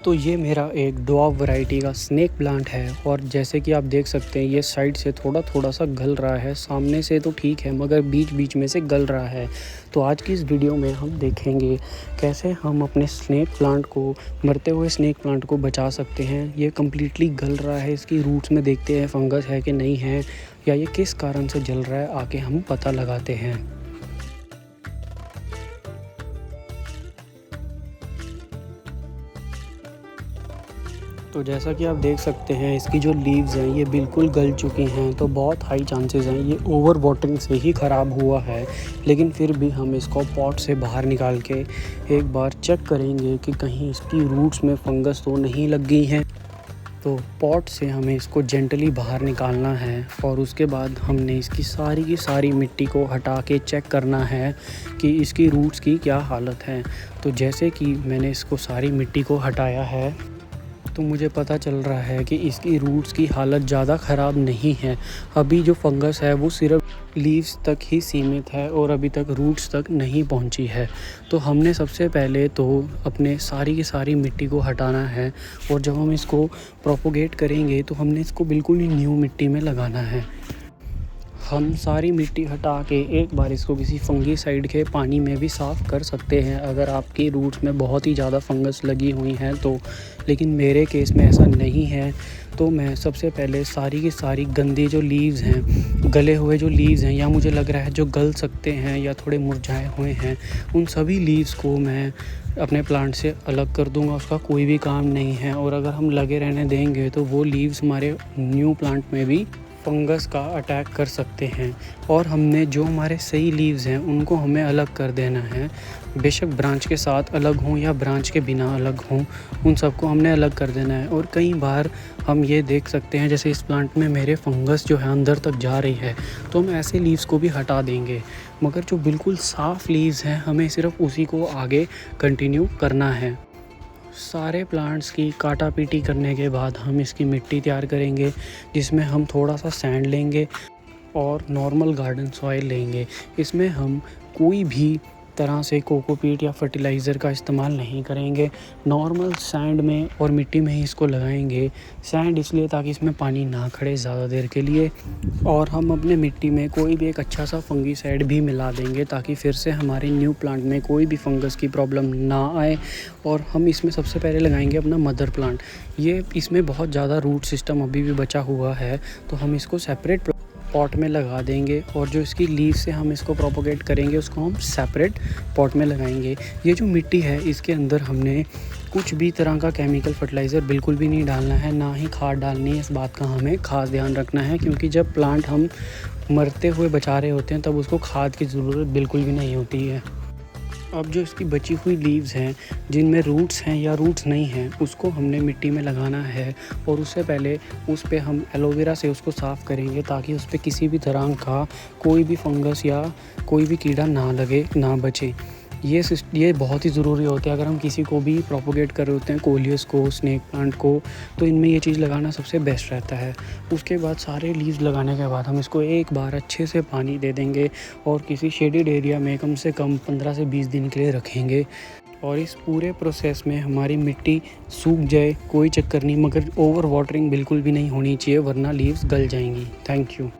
तो ये मेरा एक डॉग वैरायटी का स्नेक प्लांट है और जैसे कि आप देख सकते हैं ये साइड से थोड़ा सा गल रहा है। सामने से तो ठीक है मगर बीच बीच में से गल रहा है। तो आज की इस वीडियो में हम देखेंगे कैसे हम अपने स्नेक प्लांट को, मरते हुए स्नेक प्लांट को बचा सकते हैं। ये कम्प्लीटली गल रहा है, इसकी रूट्स में देखते हैं फंगस है कि नहीं है या ये किस कारण से जल रहा है, आके हम पता लगाते हैं। तो जैसा कि आप देख सकते हैं इसकी जो लीव्स हैं ये बिल्कुल गल चुकी हैं, तो बहुत हाई चांसेस हैं ये ओवर वाटरिंग से ही ख़राब हुआ है। लेकिन फिर भी हम इसको पॉट से बाहर निकाल के एक बार चेक करेंगे कि कहीं इसकी रूट्स में फंगस तो नहीं लग गई हैं। तो पॉट से हमें इसको जेंटली बाहर निकालना है और उसके बाद हमने इसकी सारी की सारी मिट्टी को हटा के चेक करना है कि इसकी रूट्स की क्या हालत है। तो जैसे कि मैंने इसको सारी मिट्टी को हटाया है तो मुझे पता चल रहा है कि इसकी रूट्स की हालत ज़्यादा ख़राब नहीं है। अभी जो फंगस है वो सिर्फ लीव्स तक ही सीमित है और अभी तक रूट्स तक नहीं पहुंची है। तो हमने सबसे पहले तो अपने सारी की सारी मिट्टी को हटाना है और जब हम इसको प्रोपोगेट करेंगे तो हमने इसको बिल्कुल ही न्यू मिट्टी में लगाना है। हम सारी मिट्टी हटा के एक बार इसको किसी फंगीसाइड के पानी में भी साफ़ कर सकते हैं अगर आपकी रूट्स में बहुत ही ज़्यादा फंगस लगी हुई हैं तो। लेकिन मेरे केस में ऐसा नहीं है, तो मैं सबसे पहले सारी की सारी गंदी जो लीव्स हैं, गले हुए जो लीव्स हैं या मुझे लग रहा है जो गल सकते हैं या थोड़े मुरझाए हुए हैं, उन सभी लीव्स को मैं अपने प्लांट से अलग कर दूंगा। उसका कोई भी काम नहीं है और अगर हम लगे रहने देंगे तो वो लीव्स हमारे न्यू प्लांट में भी फंगस का अटैक कर सकते हैं। और हमने जो हमारे सही लीव्स हैं उनको हमें अलग कर देना है, बेशक ब्रांच के साथ अलग हों या ब्रांच के बिना अलग हों, उन सबको हमने अलग कर देना है। और कई बार हम ये देख सकते हैं जैसे इस प्लांट में मेरे फंगस जो है अंदर तक जा रही है तो हम ऐसे लीव्स को भी हटा देंगे, मगर जो बिल्कुल साफ़ लीव्स हैं हमें सिर्फ उसी को आगे कंटिन्यू करना है। सारे प्लांट्स की काटा पीटी करने के बाद हम इसकी मिट्टी तैयार करेंगे जिसमें हम थोड़ा सा सैंड लेंगे और नॉर्मल गार्डन सॉइल लेंगे। इसमें हम कोई भी तरह से कोकोपीट या फर्टिलाइज़र का इस्तेमाल नहीं करेंगे। नॉर्मल सैंड में और मिट्टी में ही इसको लगाएंगे। सैंड इसलिए ताकि इसमें पानी ना खड़े ज़्यादा देर के लिए, और हम अपने मिट्टी में कोई भी एक अच्छा सा फंगीसाइड भी मिला देंगे ताकि फिर से हमारे न्यू प्लांट में कोई भी फंगस की प्रॉब्लम ना आए। और हम इसमें सबसे पहले लगाएंगे अपना मदर प्लांट। ये इसमें बहुत ज़्यादा रूट सिस्टम अभी भी बचा हुआ है तो हम इसको सेपरेट पॉट में लगा देंगे और जो इसकी लीव से हम इसको प्रोपोगेट करेंगे उसको हम सेपरेट पॉट में लगाएंगे। ये जो मिट्टी है इसके अंदर हमने कुछ भी तरह का केमिकल फर्टिलाइज़र बिल्कुल भी नहीं डालना है, ना ही खाद डालनी है। इस बात का हमें खास ध्यान रखना है क्योंकि जब प्लांट हम मरते हुए बचा रहे होते हैं तब उसको खाद की ज़रूरत बिल्कुल भी नहीं होती है। अब जो इसकी बची हुई लीव्स हैं जिनमें रूट्स हैं या रूट्स नहीं हैं उसको हमने मिट्टी में लगाना है और उससे पहले उस पे हम एलोवेरा से उसको साफ़ करेंगे ताकि उस पे किसी भी तरह का कोई भी फंगस या कोई भी कीड़ा ना लगे, ना बचे। ये बहुत ही ज़रूरी होता है अगर हम किसी को भी प्रोपोगेट कर रहे होते हैं, कोलियस को, स्नेक प्लांट को, तो इनमें ये चीज़ लगाना सबसे बेस्ट रहता है। उसके बाद सारे लीव्स लगाने के बाद हम इसको एक बार अच्छे से पानी दे देंगे और किसी शेडेड एरिया में कम से कम 15 से 20 दिन के लिए रखेंगे। और इस पूरे प्रोसेस में हमारी मिट्टी सूख जाए कोई चक्कर नहीं, मगर ओवर वाटरिंग बिल्कुल भी नहीं होनी चाहिए वरना लीव्स गल जाएंगी। Thank you.